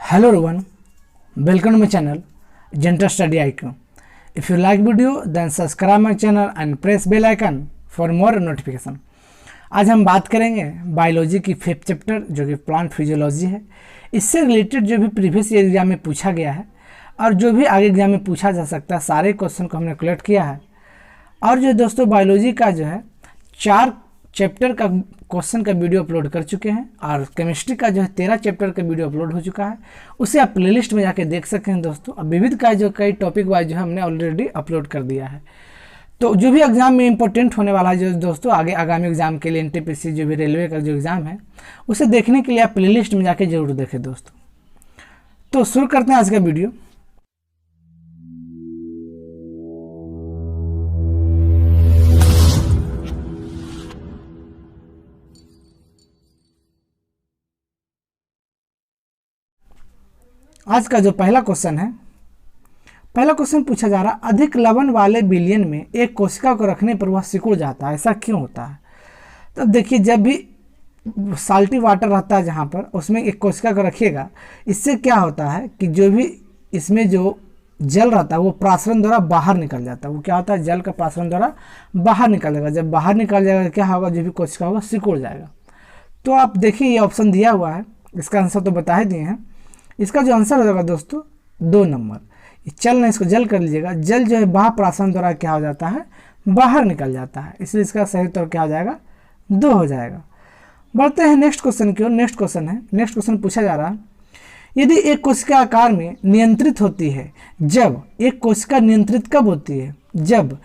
Hello everyone, welcome to my channel Gentle Study IQ. If you like video then subscribe my channel and press bell icon for more notification. आज हम बात करेंगे biology की 5th chapter जो कि plant physiology है। इससे related जो भी प्रीवियस एग्जाम में पूछा गया है और जो भी आगे एग्जाम में पूछा जा सकता है सारे क्वेश्चन को हमने कलेक्ट किया है। और जो दोस्तों बायोलॉजी का जो है 4 चैप्टर का क्वेश्चन का वीडियो अपलोड कर चुके हैं और केमिस्ट्री का जो है 13 चैप्टर का वीडियो अपलोड हो चुका है। उसे आप प्लेलिस्ट में जाके देख सकते हैं दोस्तों। अब विविध का जो कई टॉपिक वाइज जो है हमने ऑलरेडी अपलोड कर दिया है। तो जो भी एग्जाम में इंपॉर्टेंट होने वाला है जो दोस्तों आगे आगामी एग्जाम के लिए एनटीपीसी जो भी रेलवे का जो एग्ज़ाम है उसे देखने के लिए आप प्लेलिस्ट में जाके जरूर देखें दोस्तों। तो शुरू करते हैं आज का वीडियो। आज का जो पहला क्वेश्चन पूछा जा रहा, अधिक लवण वाले बिलियन में एक कोशिका को रखने पर वह सिकुड़ जाता है, ऐसा क्यों होता है? तब देखिए जब भी साल्टी वाटर रहता है जहाँ पर उसमें एक कोशिका को रखिएगा, इससे क्या होता है कि जो भी इसमें जो जल रहता है वो प्रासरण द्वारा बाहर निकल जाता है। वो क्या होता है, जल का प्रासरण द्वारा बाहर निकल जाएगा। जब बाहर निकल जाएगा क्या होगा, जो भी कोशिका होगा सिकुड़ जाएगा। तो आप देखिए ये ऑप्शन दिया हुआ है, इसका आंसर तो बता ही दिए हैं। इसका जो आंसर होगा दोस्तों 2 नंबर। चल ना इसको जल कर लीजिएगा, जल जो है बाह्य प्राशन द्वारा क्या हो जाता है, बाहर निकल जाता है, इसलिए इसका सही उत्तर क्या हो जाएगा, 2 हो जाएगा। बढ़ते हैं नेक्स्ट क्वेश्चन की ओर। नेक्स्ट क्वेश्चन पूछा जा रहा है, यदि एक कोशिका आकार में नियंत्रित होती है, जब एक कोशिका नियंत्रित कब होती है, जब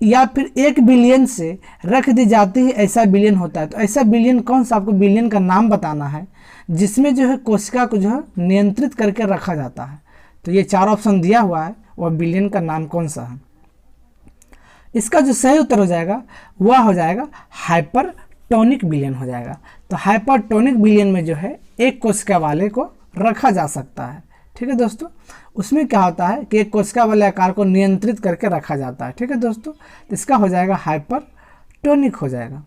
या फिर 1 बिलियन से रख दी जाती है, ऐसा बिलियन होता है। तो ऐसा बिलियन कौन सा, आपको बिलियन का नाम बताना है जिसमें जो है कोशिका को जो है नियंत्रित करके रखा जाता है। तो ये 4 ऑप्शन दिया हुआ है, वह बिलियन का नाम कौन सा है? इसका जो सही उत्तर हो जाएगा वह हो जाएगा हाइपरटोनिक बिलियन हो जाएगा। तो हाइपरटोनिक बिलियन में जो है एक कोशिका वाले को रखा जा सकता है। ठीक है दोस्तों, उसमें क्या होता है कि एक कोशिका वाले आकार को नियंत्रित करके रखा जाता है। ठीक है दोस्तों, तो इसका हो जाएगा हाइपरटोनिक हो जाएगा।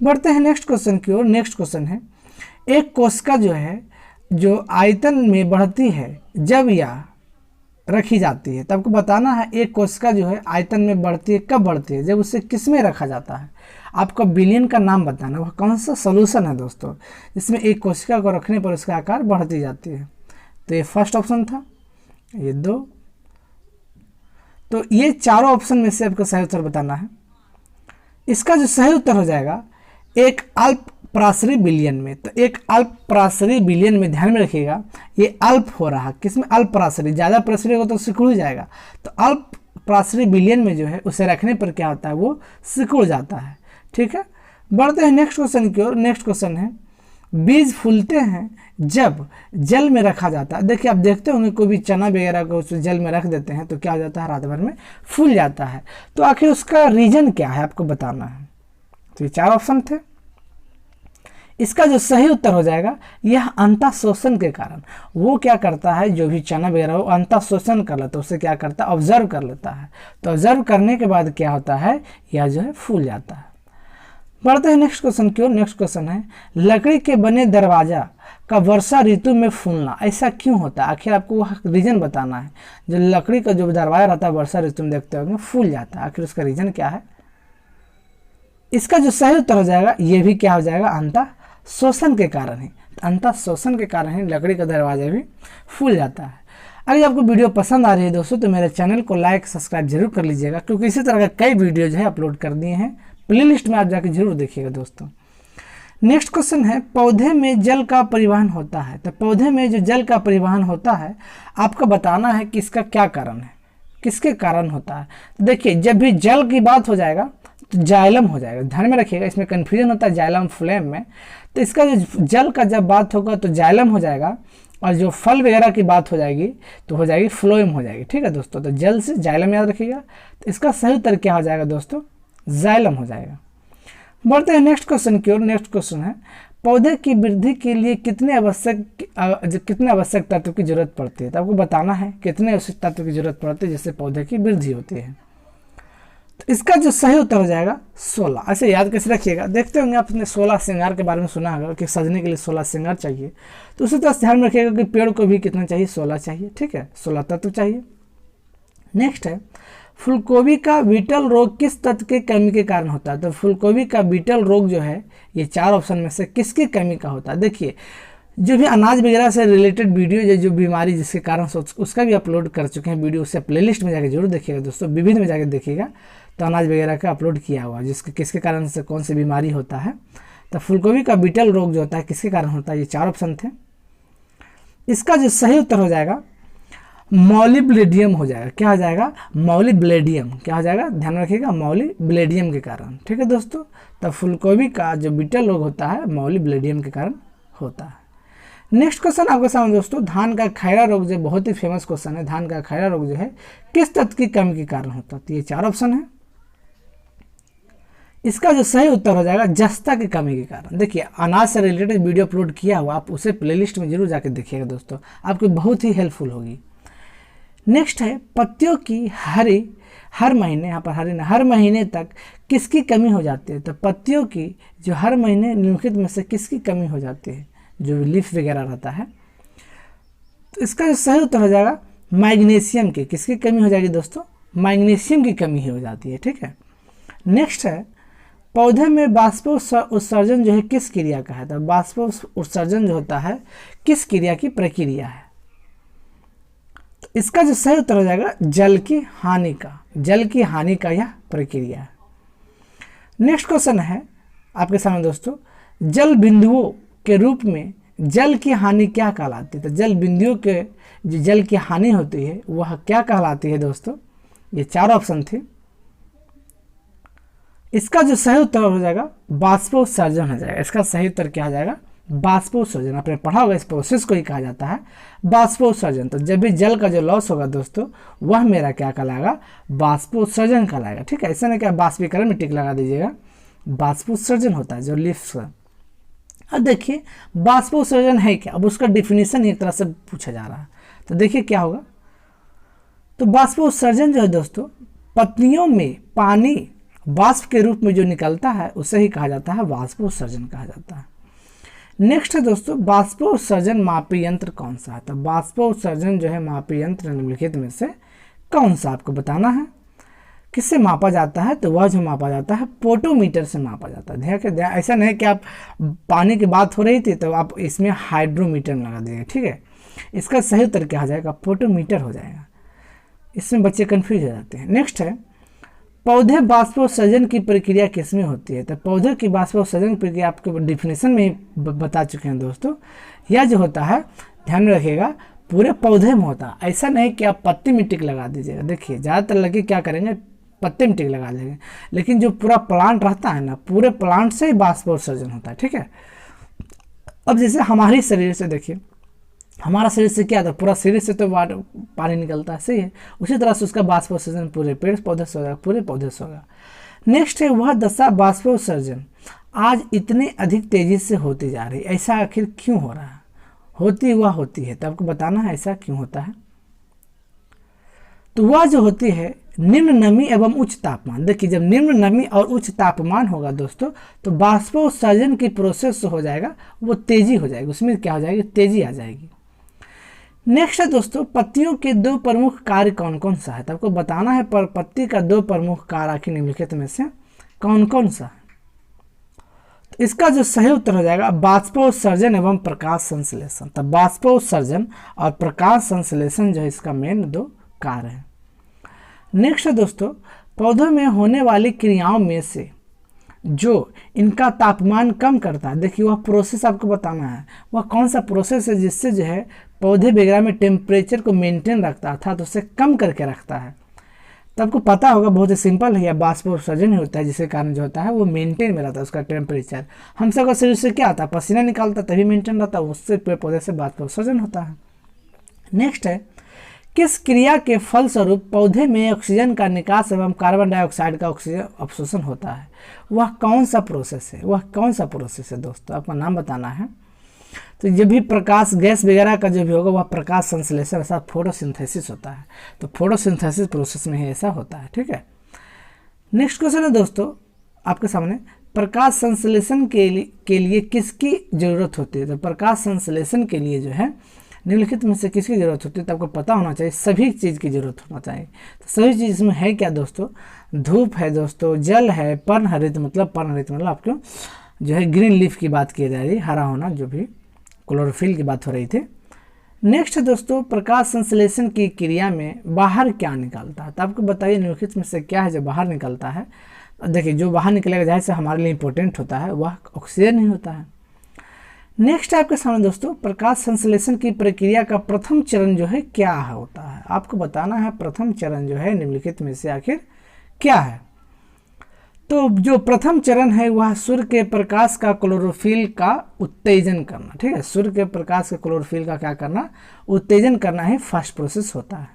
बढ़ते हैं नेक्स्ट क्वेश्चन की ओर। नेक्स्ट क्वेश्चन है, एक कोशिका जो है जो आयतन में बढ़ती है जब या रखी जाती है, तो आपको बताना है एक कोशिका जो है आयतन में बढ़ती है, कब बढ़ती है, जब उसे किस में रखा जाता है। आपको बिलियन का नाम बताना, वह कौन सा सोल्यूशन है दोस्तों जिसमें एक कोशिका को रखने पर उसका आकार बढ़ती जाती है। तो ये फर्स्ट ऑप्शन था, ये 2। तो ये चारों ऑप्शन में से आपको सही उत्तर बताना है। इसका जो सही उत्तर हो जाएगा एक अल्प प्रासरी बिलियन में। तो एक अल्प प्रासरी बिलियन में ध्यान में रखिएगा, ये अल्प हो रहा, किसमें, अल्प प्रासरी। ज़्यादा प्रासरी होगा तो सिकुड़ जाएगा। तो अल्प प्रासरी बिलियन में जो है उसे रखने पर क्या होता है, वो सिकुड़ जाता है। ठीक है, बढ़ते हैं नेक्स्ट क्वेश्चन की ओर। नेक्स्ट क्वेश्चन है, बीज फूलते हैं जब जल में रखा जाता है। देखिए आप देखते होंगे कोई भी चना वगैरह को उस जल में रख देते हैं तो क्या हो जाता है, रात भर में फूल जाता है। तो आखिर उसका रीजन क्या है आपको बताना है। तो ये 4 ऑप्शन थे। इसका जो सही उत्तर हो जाएगा यह अंतःशोषण के कारण। वो क्या करता है, जो भी चना वगैरह हो अंतःशोषण कर लेता है, उसे क्या करता है, ऑब्जर्व कर लेता है। तो ऑब्जर्व करने के बाद क्या होता है, यह जो है फूल जाता है। बढ़ते हैं नेक्स्ट क्वेश्चन की ओर। नेक्स्ट क्वेश्चन है, लकड़ी के बने दरवाजा का वर्षा ऋतु में फूलना ऐसा क्यों होता है? आखिर आपको वह रीजन बताना है। जो लकड़ी का जो दरवाजा रहता है वर्षा ऋतु में देखते होंगे फूल जाता है, आखिर उसका रीजन क्या है? इसका जो सही उत्तर हो जाएगा ये भी क्या हो जाएगा, अंतःशोषण के कारण है। अंतःशोषण के कारण ही लकड़ी का दरवाजा भी फूल जाता है। अगर आपको वीडियो पसंद आ रही है दोस्तों तो मेरे चैनल को लाइक सब्सक्राइब जरूर कर लीजिएगा, क्योंकि इसी तरह के कई वीडियो जो है अपलोड कर दिए हैं। प्लेलिस्ट में आप जाके जरूर देखिएगा दोस्तों। नेक्स्ट क्वेश्चन है, पौधे में जल का परिवहन होता है। तो पौधे में जो जल का परिवहन होता है आपको बताना है कि इसका क्या कारण है, किसके कारण होता है। तो देखिए जब भी जल की बात हो जाएगा तो जाइलम हो जाएगा, ध्यान में रखिएगा, इसमें कन्फ्यूजन होता है जाइलम फ्लेम में। तो इसका जो जल का जब बात होगा तो जाइलम हो जाएगा, और जो फल वगैरह की बात हो जाएगी तो हो जाएगी फ्लोएम हो जाएगी। ठीक है दोस्तों, तो जल से जाइलम याद रखिएगा। तो इसका सही उत्तर क्या हो जाएगा दोस्तों, जाइलम हो जाएगा। बढ़ते हैं नेक्स्ट क्वेश्चन की ओर। नेक्स्ट क्वेश्चन है, पौधे की वृद्धि के लिए कितने आवश्यक तत्व की जरूरत पड़ती है। तो आपको बताना है कितने आवश्यक तत्व की जरूरत पड़ती है जिससे पौधे की वृद्धि होती है। तो इसका जो सही उत्तर हो जाएगा 16। ऐसे याद कैसे रखिएगा, देखते होंगे आपने 16 श्रृंगार के बारे में सुना होगा कि सजने के लिए 16 श्रृंगार चाहिए, तो उसी तरह ध्यान में रखिएगा कि पेड़ को भी कितना चाहिए, 16 चाहिए, ठीक है, 16 तत्व चाहिए। नेक्स्ट है, फूलगोभी का बीटल रोग किस तत्व की कमी के कारण होता है? तो फूलगोभी का बीटल रोग जो है ये 4 ऑप्शन में से किसकी कमी का होता है? देखिए, जो भी अनाज वगैरह से रिलेटेड वीडियो जो बीमारी जिसके कारण उसका भी अपलोड कर चुके हैं वीडियो, उससे प्लेलिस्ट में जाके जरूर देखिएगा दोस्तों, विभिन्न में जाके देखिएगा, तो अनाज वगैरह का अपलोड किया हुआ जिसके किसके कारण से कौन सी बीमारी होता है। तो फूलगोभी का बीटल रोग जो होता है किसके कारण होता है, ये 4 ऑप्शन थे। इसका जो सही उत्तर हो जाएगा मॉलिब्लेडियम हो जाएगा। क्या हो जाएगा? मॉलिब्लेडियम। क्या हो जाएगा? ध्यान रखिएगा, मॉलिब्लेडियम के कारण, ठीक है दोस्तों। तब फूलगोभी का जो बीटल रोग होता है मॉलिब्लेडियम के कारण होता है। नेक्स्ट क्वेश्चन आपके सामने दोस्तों, धान का खैरा रोग जो बहुत ही फेमस क्वेश्चन है, धान का खैरा रोग जो है किस तत्व की कमी के कारण होता है? तो ये 4 ऑप्शन है। इसका जो सही उत्तर हो जाएगा जस्ता की कमी के कारण। देखिए, अनाज से रिलेटेड वीडियो अपलोड किया हुआ, आप उसे प्लेलिस्ट में जरूर जाकर देखिएगा दोस्तों, आपको बहुत ही हेल्पफुल होगी। नेक्स्ट है, पत्तियों की हर महीने, यहाँ पर हर महीने तक किसकी कमी हो जाती है? तो पत्तियों की जो हर महीने निम्नलिखित में से किसकी कमी हो जाती है, जो लीफ वगैरह रहता है? तो इसका जो सही उत्तर हो जाएगा मैग्नीशियम की। किसकी कमी हो जाएगी दोस्तों? मैग्नीशियम की कमी हो जाती है, ठीक है। नेक्स्ट है, पौधे में उत्सर्जन जो है किस क्रिया का है? तो उत्सर्जन जो होता है किस क्रिया की प्रक्रिया है? तो इसका जो सही उत्तर हो जाएगा जल की हानि का यह प्रक्रिया है। नेक्स्ट क्वेश्चन है आपके सामने दोस्तों, जल बिंदुओं के रूप में जल की हानि क्या कहलाती है? तो जल बिंदुओं के जो जल की हानि होती है वह क्या कहलाती है दोस्तों? ये 4 ऑप्शन थे। इसका जो सही उत्तर हो जाएगा बाष्पोत्सर्जन हो जाएगा। इसका सही उत्तर क्या हो जाएगा? बाष्पोत्सर्जन। आपने पढ़ा होगा, इस प्रोसेस को ही कहा जाता है बाष्पोत्सर्जन। तो जब भी जल का जो लॉस होगा दोस्तों, वह मेरा क्या कहलाएगा? बाष्पोत्सर्जन कहलाएगा, ठीक है। ऐसा नहीं क्या बाष्पीकरण में टिक लगा दीजिएगा, बाष्पोत्सर्जन होता है जो लिफ्ट। अब देखिए बाष्पोत्सर्जन है क्या, अब उसका डिफिनीशन एक तरह से पूछा जा रहा है। तो देखिए क्या होगा, तो बाष्पोत्सर्जन जो है दोस्तों, पत्तियों में पानी वाष्प के रूप में जो निकलता है उसे ही कहा जाता है बाष्पोत्सर्जन कहा जाता है। नेक्स्ट है दोस्तों, बाष्पोत्सर्जन मापी यंत्र कौन सा है? तो बाष्पोत्सर्जन जो है मापी यंत्र निम्नलिखित में से कौन सा आपको बताना है। किससे मापा जाता है? तो वह जो मापा जाता है पोटोमीटर से मापा जाता है। ध्यान, ऐसा नहीं कि आप पानी की बात हो रही थी तो आप इसमें हाइड्रोमीटर लगा देंगे, ठीक है। इसका सही उत्तर क्या हो जाएगा? पोटोमीटर हो जाएगा। इसमें बच्चे कन्फ्यूज हो जाते हैं। नेक्स्ट है, पौधे बाष्पोत्सर्जन की प्रक्रिया किसमें होती है? तो पौधे की बाष्पोत्सर्जन प्रक्रिया आपको डिफिनेशन में ही बता चुके हैं दोस्तों। यह जो होता है ध्यान में रखिएगा पूरे पौधे में होता है। ऐसा नहीं कि आप पत्ती में टिक लगा दीजिएगा। देखिए ज़्यादातर लड़के क्या करेंगे, पत्ते में टिक लगा देंगे, लेकिन जो पूरा प्लांट रहता है ना, पूरे प्लांट से ही बाष्पोत्सर्जन होता है, ठीक है। अब जैसे हमारे शरीर से देखिए, हमारा शरीर से क्या था, पूरा शरीर से तो पानी निकलता है, सही है। उसी तरह से उसका बाष्पोत्सर्जन पूरे पेड़ पौधे से होगा, पूरे पौधे से होगा। नेक्स्ट है, वह दशा बाष्पोत्सर्जन आज इतनी अधिक तेजी से होती जा रही है, ऐसा आखिर क्यों हो रहा है? होती है तो आपको बताना है ऐसा क्यों होता है। तो वह जो होती है निम्न नमी एवं उच्च तापमान। देखिए जब निम्न नमी और उच्च तापमान होगा दोस्तों, तो बाष्पोत्सर्जन की प्रोसेस जो हो जाएगा वो तेजी हो जाएगी, उसमें क्या हो जाएगी? तेजी आ जाएगी। नेक्स्ट है दोस्तों, पत्तियों के 2 प्रमुख कार्य कौन कौन सा है? तो आपको बताना है पर पत्ती का 2 प्रमुख कार्य आखिर निम्नलिखित में से कौन कौन सा है? तो इसका जो सही उत्तर हो जाएगा बाष्पोत्सर्जन एवं प्रकाश संश्लेषण। तो बाष्पोत्सर्जन और प्रकाश संश्लेषण जो है इसका मेन 2 कार्य है। नेक्स्ट है दोस्तों, पौधों में होने वाली क्रियाओं में से जो इनका तापमान कम करता है, देखिए वह प्रोसेस आपको बताना है, वह कौन सा प्रोसेस है जिससे जो है पौधे वगैरह में टेम्परेचर को मेंटेन रखता है, अर्थात उससे कम करके रखता है। तो आपको पता होगा बहुत ही सिंपल है, बाष्पोत्सर्जन ही होता है, जिसके कारण जो होता है वो मेंटेन में रहता है उसका टेम्परेचर। हम सबका शरीर से क्या आता है, पसीना निकालता है तभी मेंटेन रहता है, उससे पेड़ पौधे से बाष्पोत्सर्जन होता है। नेक्स्ट है, किस क्रिया के फलस्वरूप पौधे में ऑक्सीजन का निकास एवं कार्बन डाइऑक्साइड का ऑक्सीजन अवशोषण होता है? वह कौन सा प्रोसेस है दोस्तों, आपका नाम बताना है। तो जब भी प्रकाश गैस वगैरह का जो भी होगा वह प्रकाश संश्लेषण अर्थात फोटोसिंथेसिस होता है। तो फोटोसिंथेसिस प्रोसेस में ही ऐसा होता है, ठीक है। नेक्स्ट क्वेश्चन है दोस्तों आपके सामने, प्रकाश संश्लेषण के लिए किसकी जरूरत होती है? तो प्रकाश संश्लेषण के लिए जो है निम्नलिखित में से किसकी जरूरत होती है? तो आपको पता होना चाहिए, सभी चीज़ की जरूरत होना चाहिए। तो सभी चीज़ इसमें है क्या दोस्तों? धूप है दोस्तों, जल है, पर्णहरित मतलब आपको जो है ग्रीन लीफ की बात की जा रही है, हरा होना, जो भी क्लोरोफिल की बात हो रही थी। नेक्स्ट है दोस्तों, प्रकाश संश्लेषण की क्रिया में बाहर क्या निकलता है? तो आपको बताइए निम्नलिखित में से क्या है जो बाहर निकलता है? देखिए, जो बाहर निकलेगा जाहिर से हमारे लिए इंपॉर्टेंट होता है, वह ऑक्सीजन ही होता है। नेक्स्ट आपके सामने दोस्तों, प्रकाश संश्लेषण की प्रक्रिया का प्रथम चरण जो है क्या होता है? आपको बताना है प्रथम चरण जो है निम्नलिखित में से आखिर क्या है। तो जो प्रथम चरण है वह सूर्य के प्रकाश का क्लोरोफिल का उत्तेजन करना। ठीक है, सूर्य के प्रकाश के क्लोरोफिल का क्या करना? उत्तेजन करना ही फर्स्ट प्रोसेस होता है।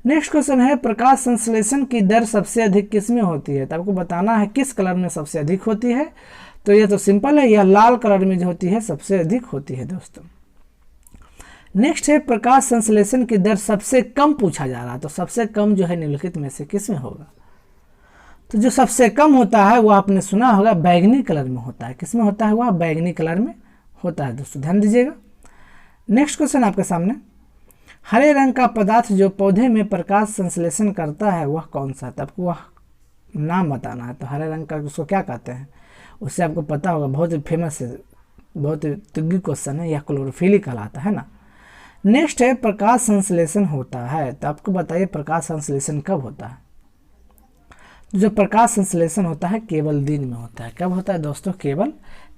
नेक्स्ट क्वेश्चन है, प्रकाश संश्लेषण की दर सबसे अधिक किस में होती है? तो आपको बताना है किस कलर में सबसे अधिक होती है। तो ये तो सिंपल है, यह लाल कलर में जो होती है सबसे अधिक होती है दोस्तों। नेक्स्ट है, प्रकाश संश्लेषण की दर सबसे कम पूछा जा रहा है। तो सबसे कम जो है निम्नलिखित में से किस में होगा? तो जो सबसे कम होता है वह आपने सुना होगा बैंगनी कलर में होता है। किस में होता है? वह बैंगनी कलर में होता है दोस्तों, ध्यान दीजिएगा। नेक्स्ट क्वेश्चन आपके सामने, हरे रंग का पदार्थ जो पौधे में प्रकाश संश्लेषण करता है वह कौन सा है? तो आपको वह नाम बताना है। तो हरे रंग का उसको क्या कहते हैं? उससे आपको पता होगा, बहुत ही फेमस है, बहुत ही तुग्गी क्वेश्चन है, यह क्लोरोफिल ही कहलाता है ना। नेक्स्ट है, प्रकाश संश्लेषण होता है। तो आपको बताइए प्रकाश संश्लेषण कब होता है? जो प्रकाश संश्लेषण होता है केवल दिन में होता है। कब होता है दोस्तों? केवल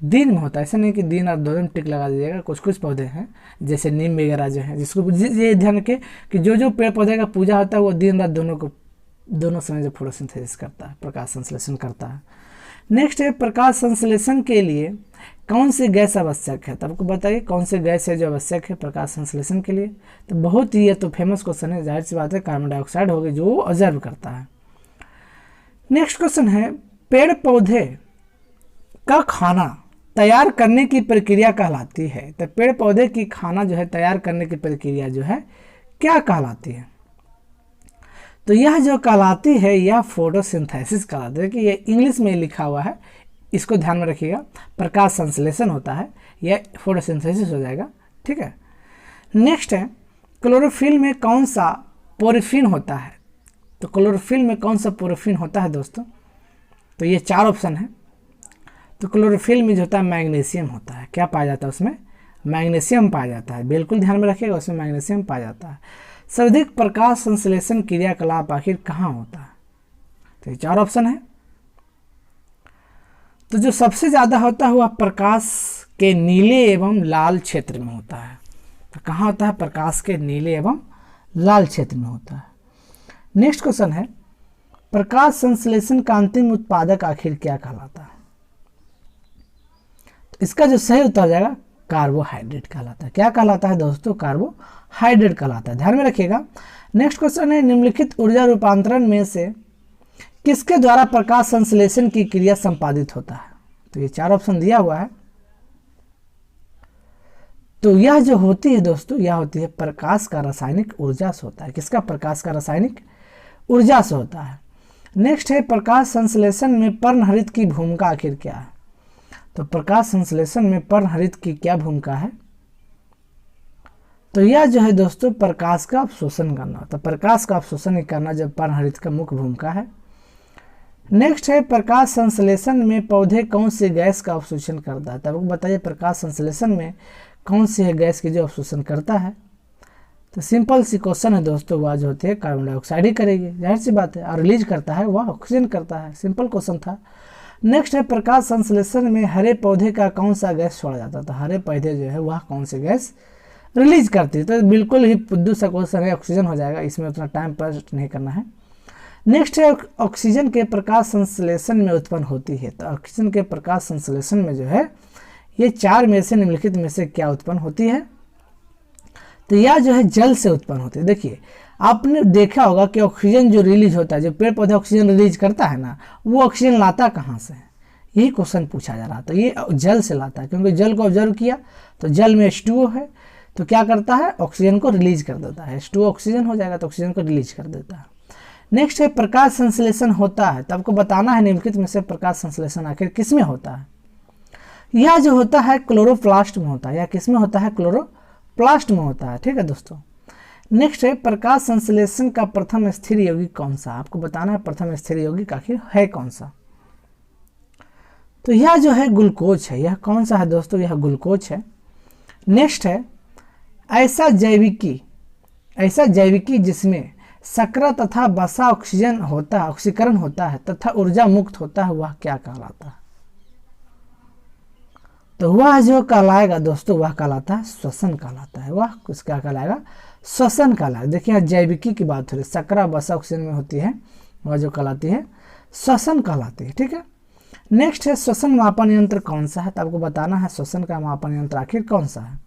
दिन में होता है। ऐसा नहीं कि दिन और दो दिन टिक लगा दीजिएगा। कुछ कुछ पौधे हैं जैसे नीम वगैरह जो है, जिसको ये ध्यान रखें कि जो पेड़ पौधे का पूजा होता है वो दिन रात दोनों समय जो फोटोसिंथेसिस करता है, प्रकाश संश्लेषण करता है। नेक्स्ट है, प्रकाश संश्लेषण के लिए कौन सी गैस आवश्यक है? तो आपको बताइए कौन सी गैस है जो आवश्यक है प्रकाश संश्लेषण के लिए? तो बहुत ही ये तो फेमस क्वेश्चन है, जाहिर सी बात है कार्बन डाइऑक्साइड होगी जो ऑब्जर्व करता है। नेक्स्ट क्वेश्चन है, पेड़ पौधे का खाना तैयार करने की प्रक्रिया कहलाती है। तो पेड़ पौधे की खाना जो है तैयार करने की प्रक्रिया जो है क्या कहलाती है? तो यह जो कहलाती है यह फोटोसिंथेसिस कहलाती है। कि ये इंग्लिश में लिखा हुआ है, इसको ध्यान में रखिएगा। प्रकाश संश्लेषण होता है, यह फोटोसिंथेसिस हो जाएगा। ठीक है। नेक्स्ट है, क्लोरोफिल में कौन सा पोरफिन होता है? तो क्लोरोफिल में कौन सा पोरफिन होता है दोस्तों? तो ये 4 ऑप्शन है। तो क्लोरोफिल में जो होता है मैग्नीशियम होता है। क्या पाया जाता है उसमें? मैग्नीशियम पाया जाता है। बिल्कुल ध्यान में रखिएगा, उसमें मैग्नीशियम पाया जाता है। सर्वाधिक प्रकाश संश्लेषण क्रियाकलाप आखिर कहाँ होता है? तो ये 4 ऑप्शन है। तो जो सबसे ज़्यादा होता है वह प्रकाश के नीले एवं लाल क्षेत्र में होता है। तो कहाँ होता है? प्रकाश के नीले एवं लाल क्षेत्र में होता है। नेक्स्ट क्वेश्चन है, प्रकाश संश्लेषण का अंतिम उत्पादक आखिर क्या कहलाता है? तो इसका जो सही उत्तर हो जाएगा कार्बोहाइड्रेट कहलाता है। क्या कहलाता है दोस्तों? कार्बोहाइड्रेट कहलाता है, ध्यान में रखिएगा। नेक्स्ट क्वेश्चन है, निम्नलिखित ऊर्जा रूपांतरण में से किसके द्वारा प्रकाश संश्लेषण की क्रिया संपादित होता है? तो ये 4 ऑप्शन दिया हुआ है। तो यह जो होती है दोस्तों, यह होती है प्रकाश का रासायनिक ऊर्जा से होता है। किसका? प्रकाश का रासायनिक ऊर्जा से होता है। नेक्स्ट है, प्रकाश संश्लेषण में पर्णहरित की भूमिका आखिर क्या है? तो प्रकाश संश्लेषण में पर्णहरित की क्या भूमिका है? तो यह जो है दोस्तों प्रकाश का अवशोषण करना। तो प्रकाश का अवशोषण करना जब पर्णहरित का मुख्य भूमिका है। नेक्स्ट है, प्रकाश संश्लेषण में पौधे कौन सी गैस का अवशोषण करता है? तब आपको बताइए प्रकाश संश्लेषण में कौन सी है गैस की जो अवशोषण करता है? तो सिंपल सी क्वेश्चन है दोस्तों, वह जो होती है कार्बन डाइऑक्साइड ही करेगी, जाहिर सी बात है। और रिलीज करता है वह ऑक्सीजन करता है, सिंपल क्वेश्चन था। नेक्स्ट है, प्रकाश संश्लेषण में हरे पौधे का कौन सा गैस छोड़ा जाता है? तो हरे पौधे जो है वह कौन सी गैस रिलीज करती है? तो बिल्कुल ही बुद्धू सा क्वेश्चन है, ऑक्सीजन हो जाएगा, इसमें उतना टाइम वेस्ट नहीं करना है। नेक्स्ट है, ऑक्सीजन के प्रकाश संश्लेषण में उत्पन्न होती है। तो ऑक्सीजन के प्रकाश संश्लेषण में जो है ये 4 में से निम्नलिखित में से क्या उत्पन्न होती है? तो यह जो है जल से उत्पन्न होती है। देखिए, आपने देखा होगा कि ऑक्सीजन जो रिलीज होता है, जो पेड़ पौधे ऑक्सीजन रिलीज करता है ना, वो ऑक्सीजन लाता कहाँ से? यही क्वेश्चन पूछा जा रहा था। ये जल से लाता है, क्योंकि जल को ऑब्जर्व किया तो जल में H2O है, तो क्या करता है? ऑक्सीजन को रिलीज कर देता है। H2O ऑक्सीजन हो जाएगा तो ऑक्सीजन को रिलीज कर देता है। नेक्स्ट है प्रकाश संश्लेषण होता है, तो आपको बताना है निम्नलिखित में से प्रकाश संश्लेषण आखिर किस में होता है। यह जो होता है क्लोरोप्लास्ट में होता है, या किस में होता है, क्लोरोप्लास्ट में होता है। ठीक है दोस्तों। नेक्स्ट है प्रकाश संश्लेषण का प्रथम स्थिर यौगिक कौन सा, आपको बताना है प्रथम स्थिर यौगिक आखिर है कौन सा। तो यह जो है ग्लूकोज है। यह कौन सा है दोस्तों, यह ग्लूकोज है। नेक्स्ट है ऐसा जैविकी जिसमें शर्करा तथा वसा ऑक्सीकरण होता है तथा ऊर्जा मुक्त होता है, वह क्या कहलाता है। तो वह जो कहलाएगा दोस्तों, वह कहलाता है श्वसन कहलाता है। वह कुछ क्या कहलाएगा, श्वसन कहलाएगा। देखिए यहाँ जैविकी की बात हो रही है, शर्करा वसा ऑक्सीजन में होती है, वह जो कहलाती है श्वसन कहलाती है। ठीक है। नेक्स्ट है श्वसन मापन यंत्र कौन सा है, तो आपको बताना है श्वसन का मापन यंत्र आखिर कौन सा है।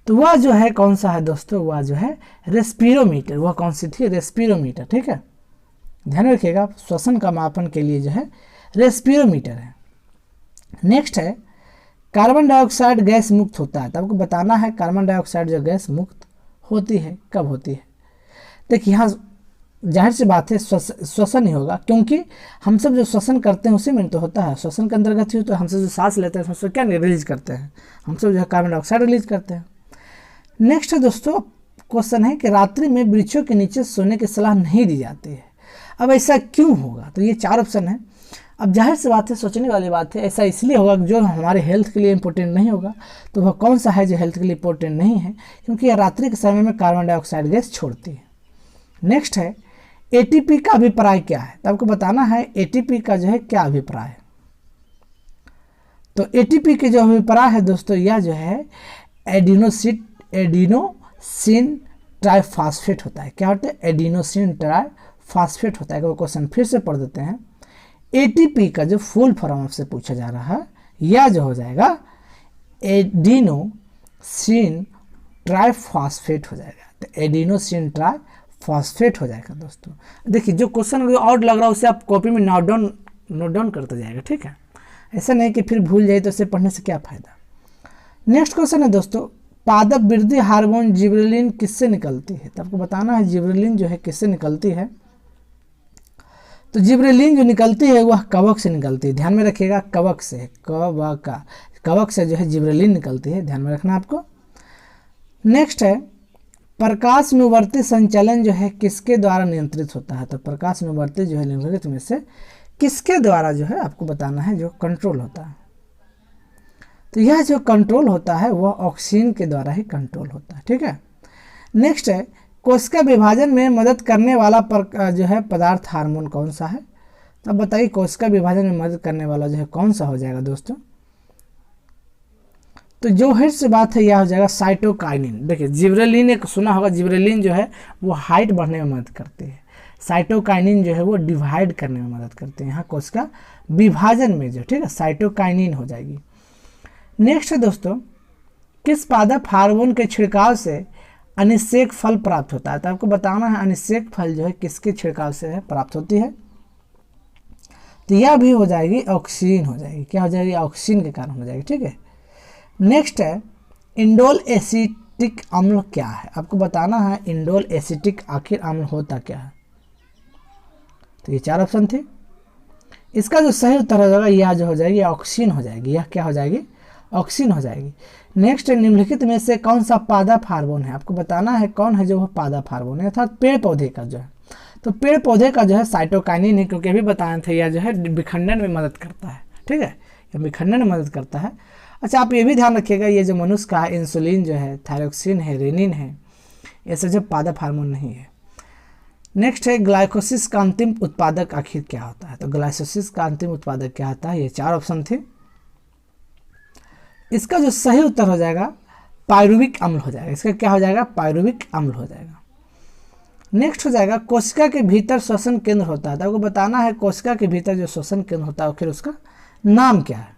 तो वह जो है कौन सा है दोस्तों, वह जो है रेस्पिरोमीटर। वह कौन सी थी, रेस्पिरोमीटर। ठीक है, ध्यान रखिएगा, श्वसन का मापन के लिए जो है रेस्पिरोमीटर है। नेक्स्ट है कार्बन डाइऑक्साइड गैस मुक्त होता है, तो आपको बताना है कार्बन डाइऑक्साइड जो गैस मुक्त होती है कब होती है। देखिए यहाँ जाहिर सी बात है श्वसन ही होगा, क्योंकि हम सब जो श्वसन करते हैं उसी में तो होता है, श्वसन के अंतर्गत ही। तो हम सब जो सांस लेते हैं उसमें क्या रिलीज करते हैं, हम सब जो है कार्बन डाइऑक्साइड रिलीज करते हैं। नेक्स्ट है दोस्तों क्वेश्चन है कि रात्रि में वृक्षों के नीचे सोने की सलाह नहीं दी जाती है, अब ऐसा क्यों होगा। तो ये 4 ऑप्शन है। अब जाहिर सी बात है, सोचने वाली बात है, ऐसा इसलिए होगा जो हमारे हेल्थ के लिए इंपॉर्टेंट नहीं होगा। तो वह कौन सा है जो हेल्थ के लिए इंपॉर्टेंट नहीं है, क्योंकि यह रात्रि के समय में कार्बन डाइऑक्साइड गैस छोड़ती है। नेक्स्ट है एटीपी का अभिप्राय क्या है, तो आपको बताना है एटीपी का जो है क्या अभिप्राय है। तो एटीपी के जो अभिप्राय है दोस्तों, यह जो है एडिनोसिन ट्राइफॉस्फेट होता है। क्या होता है, एडिनोसिन ट्राइफॉस्फेट होता है। वो क्वेश्चन फिर से पढ़ देते हैं। एटीपी का जो फुल फॉर्म आपसे पूछा जा रहा है, यह जो हो जाएगा एडिनोसिन ट्राइफॉस्फेट हो जाएगा। तो एडिनोसिन ट्राइफॉस्फेट हो जाएगा दोस्तों। देखिए जो क्वेश्चन और लग रहा है उसे आप कॉपी में नोट डाउन करते जाएगा। ठीक है, ऐसा नहीं कि फिर भूल जाए तो उसे पढ़ने से क्या फायदा। नेक्स्ट क्वेश्चन है दोस्तों पादप वृद्धि हार्मोन जिबरेलिन किससे निकलती है, तो आपको बताना है जिबरेलिन जो है किससे निकलती है। तो जिबरेलिन जो निकलती है वह कवक से निकलती है। ध्यान में रखिएगा, कवक से, कवक से जो है जिबरेलिन निकलती है, ध्यान में रखना आपको। नेक्स्ट है प्रकाश अनुवर्ती संचलन जो है किसके द्वारा नियंत्रित होता है। तो प्रकाश अनुवर्ती जो है निम्नलिखित में से किसके द्वारा जो है आपको बताना है जो कंट्रोल होता है। तो यह जो कंट्रोल होता है वह ऑक्सीजन के द्वारा ही कंट्रोल होता है। ठीक है। नेक्स्ट है कोशिका विभाजन में मदद करने वाला जो है पदार्थ हार्मोन कौन सा है। तो अब बताइए कोशिका विभाजन में मदद करने वाला जो है कौन सा हो जाएगा दोस्तों। तो जो है से बात है यह हो जाएगा साइटोकाइनिन। देखिए जिबरेलिन एक सुना होगा, जिबरेलिन जो है वो हाइट बढ़ने में मदद करती है, साइटोकाइनिन जो है वो डिवाइड करने में मदद करते हैं। यहाँ कोशिका विभाजन में जो, ठीक है, साइटोकाइनिन हो जाएगी। नेक्स्ट है दोस्तों किस पादप हार्मोन के छिड़काव से अनिषेक फल प्राप्त होता है। तो आपको बताना है अनिषेक फल जो है किसके छिड़काव से है प्राप्त होती है। तो यह भी हो जाएगी ऑक्सीजन हो जाएगी। क्या हो जाएगी, ऑक्सीजन के कारण हो जाएगी। ठीक है। नेक्स्ट है इंडोल एसिटिक अम्ल क्या है। आपको बताना है इंडोल एसिटिक आखिर अम्ल होता क्या है। तो ये 4 ऑप्शन थे। इसका जो सही उत्तर हो जाएगा यह जो हो जाएगी ऑक्सीजन हो जाएगी। यह क्या हो जाएगी, ऑक्सीजन हो जाएगी। नेक्स्ट निम्नलिखित में से कौन सा पादप हार्मोन है। आपको बताना है कौन है जो वह पादप हार्मोन है, अर्थात पेड़ पौधे का जो है। तो पेड़ पौधे का जो है साइटोकाइनिन है, क्योंकि अभी बताए थे यह जो है विखंडन में मदद करता है। ठीक है, यह विखंडन में मदद करता है। अच्छा आप ये भी ध्यान रखिएगा ये जो मनुष्य का है इंसुलिन जो है, थायरोक्सिन है, रेनिन है, ये सब जो पादप हार्मोन नहीं है। नेक्स्ट है ग्लाइकोसिस का अंतिम उत्पादक आखिर क्या होता है। तो ग्लाइकोसिस का अंतिम उत्पादक क्या होता है, ये 4 ऑप्शन थे। इसका जो सही उत्तर हो जाएगा पायरुविक अम्ल हो जाएगा। इसका क्या हो जाएगा, पायरुविक अम्ल हो जाएगा। नेक्स्ट हो जाएगा कोशिका के भीतर श्वसन केंद्र होता है। तो आपको बताना है कोशिका के भीतर जो श्वसन केंद्र होता है फिर उसका नाम क्या है।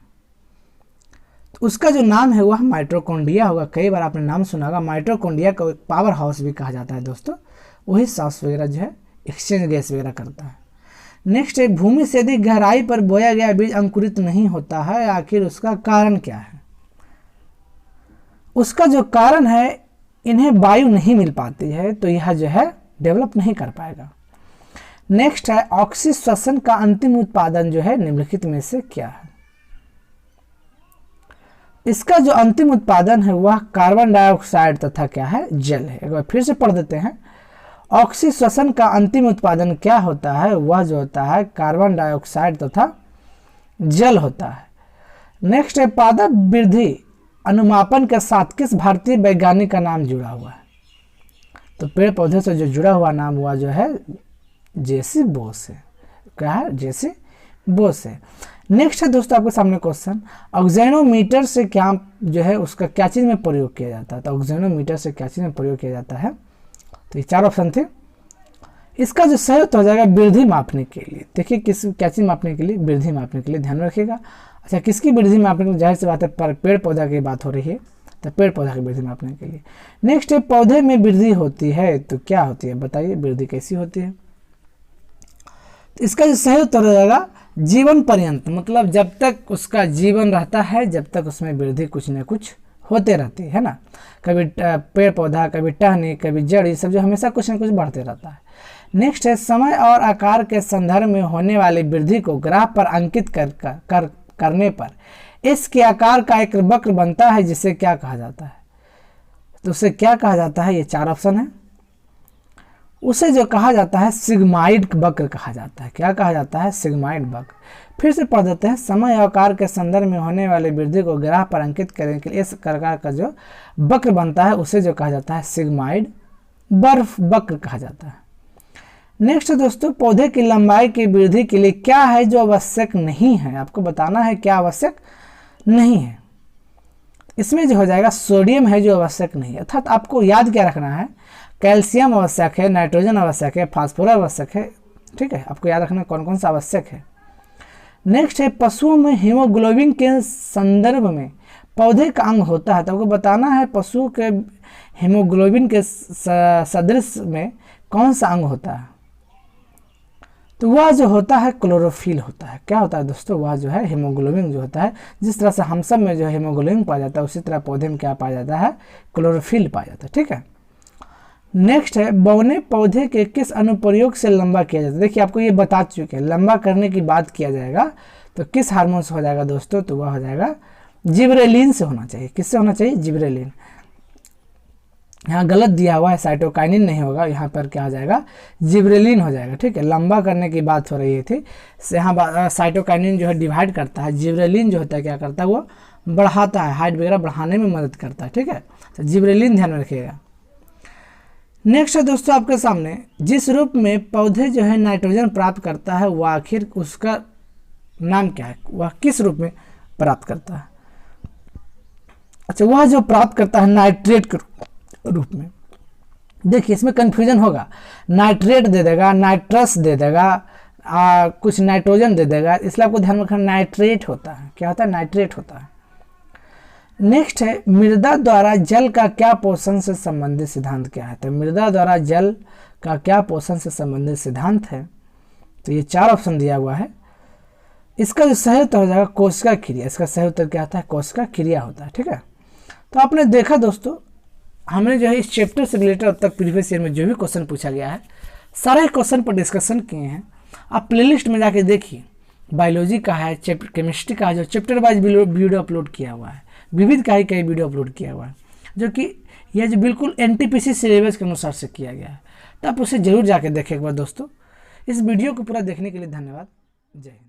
तो उसका जो नाम है वह माइटोकॉन्ड्रिया होगा। कई बार आपने नाम सुना होगा। माइटोकॉन्ड्रिया को एक पावर हाउस भी कहा जाता है दोस्तों। वही सांस वगैरह जो है एक्सचेंज गैस वगैरह करता है। नेक्स्ट है भूमि से अधिक गहराई पर बोया गया बीज अंकुरित नहीं होता है, आखिर उसका कारण क्या है। उसका जो कारण है इन्हें वायु नहीं मिल पाती है, तो यह जो है डेवलप नहीं कर पाएगा। नेक्स्ट है ऑक्सीश्वसन का अंतिम उत्पादन जो है निम्नलिखित में से क्या है। इसका जो अंतिम उत्पादन है वह कार्बन डाइऑक्साइड तथा क्या है, जल है। एक बार फिर से पढ़ देते हैं। ऑक्सीश्वसन का अंतिम उत्पादन क्या होता है, वह जो होता है कार्बन डाइऑक्साइड तथा जल होता है। नेक्स्ट है पादप वृद्धि अनुमापन के साथ किस भारतीय वैज्ञानिक का नाम जुड़ा हुआ है। तो पेड़ पौधे से जो जुड़ा हुआ नाम हुआ जो है जेसी बोस है। क्या है, जेसी बोस है। नेक्स्ट है दोस्तों आपके सामने क्वेश्चन, ऑक्सीजनोमीटर से क्या जो है उसका क्या चीज़ में प्रयोग किया जाता है। तो ऑक्सीजनोमीटर से क्या चीज़ में प्रयोग किया जाता है। तो ये 4 ऑप्शन थे। इसका जो सही उत्तर हो जाएगा वृद्धि मापने के लिए। देखिए किस क्या चीज़ मापने के लिए, वृद्धि मापने के लिए, ध्यान रखिएगा। अच्छा, किसकी वृद्धि मापने के लिए, जाहिर सी बात है पर पेड़ पौधा की बात हो रही है, तो पेड़ पौधा की वृद्धि मापने के लिए। नेक्स्ट है पौधे में वृद्धि होती है तो क्या होती है, बताइए वृद्धि कैसी होती है। तो इसका जो सही उत्तर हो जाएगा जीवन पर्यंत, मतलब जब तक उसका जीवन रहता है जब तक उसमें वृद्धि कुछ न कुछ होते रहती है ना। कभी पेड़ पौधा, कभी टहनी, कभी जड़, ये सब जो हमेशा कुछ न कुछ बढ़ते रहता है। नेक्स्ट है समय और आकार के संदर्भ में होने वाली वृद्धि को ग्राफ पर अंकित करने पर इसके आकार का एक वक्र बनता है जिसे क्या कहा जाता है। तो उसे क्या कहा जाता है, ये 4 ऑप्शन है। उसे जो कहा जाता है सिग्माइड वक्र कहा जाता है। क्या कहा जाता है, सिग्माइड वक्र। फिर से पढ़ देते हैं। समय और आकार के संदर्भ में होने वाली वृद्धि को ग्राफ पर अंकित करने के लिए इस प्रकार का जो वक्र बनता है उसे जो कहा जाता है सिग्माइड बर्फ वक्र कहा जाता है। नेक्स्ट दोस्तों, पौधे की लंबाई की वृद्धि के लिए क्या है जो आवश्यक नहीं है। आपको बताना है क्या आवश्यक नहीं है। इसमें जो हो जाएगा सोडियम है जो आवश्यक नहीं है। अर्थात आपको याद क्या रखना है, कैल्शियम आवश्यक है, नाइट्रोजन आवश्यक है, फास्फोरस आवश्यक है। ठीक है, आपको याद रखना कौन कौन सा आवश्यक है। नेक्स्ट है पशुओं में हीमोग्लोबिन के संदर्भ में पौधे का अंग होता है। तो आपको बताना है पशुओं के हीमोग्लोबिन के सदृश में कौन सा अंग होता है। तो वह जो होता है क्लोरोफिल होता है। क्या होता है दोस्तों, वह जो है हीमोग्लोबिन जो होता है, जिस तरह से हम सब में जो है हीमोग्लोबिन पाया जाता है उसी तरह पौधे में क्या पाया जाता है, क्लोरोफिल पाया जाता है। ठीक है। नेक्स्ट है बौने पौधे के किस अनुप्रयोग से लंबा किया जाता है। देखिए आपको ये बता चुके हैं, लंबा करने की बात किया जाएगा तो किस हार्मोन से हो जाएगा दोस्तों, तो वह हो जाएगा जिब्रेलिन से होना चाहिए। किससे होना चाहिए, जिब्रेलिन। यहाँ गलत दिया हुआ है, साइटोकाइनिन नहीं होगा, यहाँ पर क्या हो जाएगा, जिब्रेलिन हो जाएगा। ठीक है, लंबा करने की बात हो रही थी, यहाँ साइटोकाइनिन जो है डिवाइड करता है, जिब्रेलिन जो होता है क्या करता है, वो बढ़ाता है, हाइट वगैरह बढ़ाने में मदद करता है। ठीक है, तो जिब्रेलिन ध्यान में रखिएगा। नेक्स्ट है दोस्तों आपके सामने, जिस रूप में पौधे जो है नाइट्रोजन प्राप्त करता है वह आखिर उसका नाम क्या है, वह किस रूप में प्राप्त करता है। अच्छा, वह जो प्राप्त करता है नाइट्रेट के रूप में। देखिए इसमें कंफ्यूजन होगा, नाइट्रेट दे देगा, नाइट्रस दे देगा, कुछ नाइट्रोजन दे देगा, इसलिए आपको ध्यान रखना नाइट्रेट होता है। क्या होता है, नाइट्रेट होता है। नेक्स्ट है मृदा द्वारा जल का क्या पोषण से संबंधित सिद्धांत क्या है। तो मृदा द्वारा जल का क्या पोषण से संबंधित सिद्धांत है, तो ये 4 ऑप्शन दिया हुआ है। इसका जो सही उत्तर हो जाएगा कोशिका क्रिया। इसका सही उत्तर क्या होता है, कोशिका क्रिया होता है। ठीक है, तो आपने देखा दोस्तों, हमने जो है इस चैप्टर से रिलेटेड अब तक प्रीवियस ईयर में जो भी क्वेश्चन पूछा गया है सारे क्वेश्चन पर डिस्कशन किए हैं। आप प्लेलिस्ट में जाके देखिए, बायोलॉजी का है, केमिस्ट्री का है, जो चैप्टर वाइज वीडियो अपलोड किया हुआ है, विविध का ही कई वीडियो अपलोड किया हुआ है, जो कि यह जो बिल्कुल एनटीपीसी सिलेबस के अनुसार से किया गया है। तो आप उसे जरूर जाके देखें एक बार दोस्तों। इस वीडियो को पूरा देखने के लिए धन्यवाद। जय हिंद।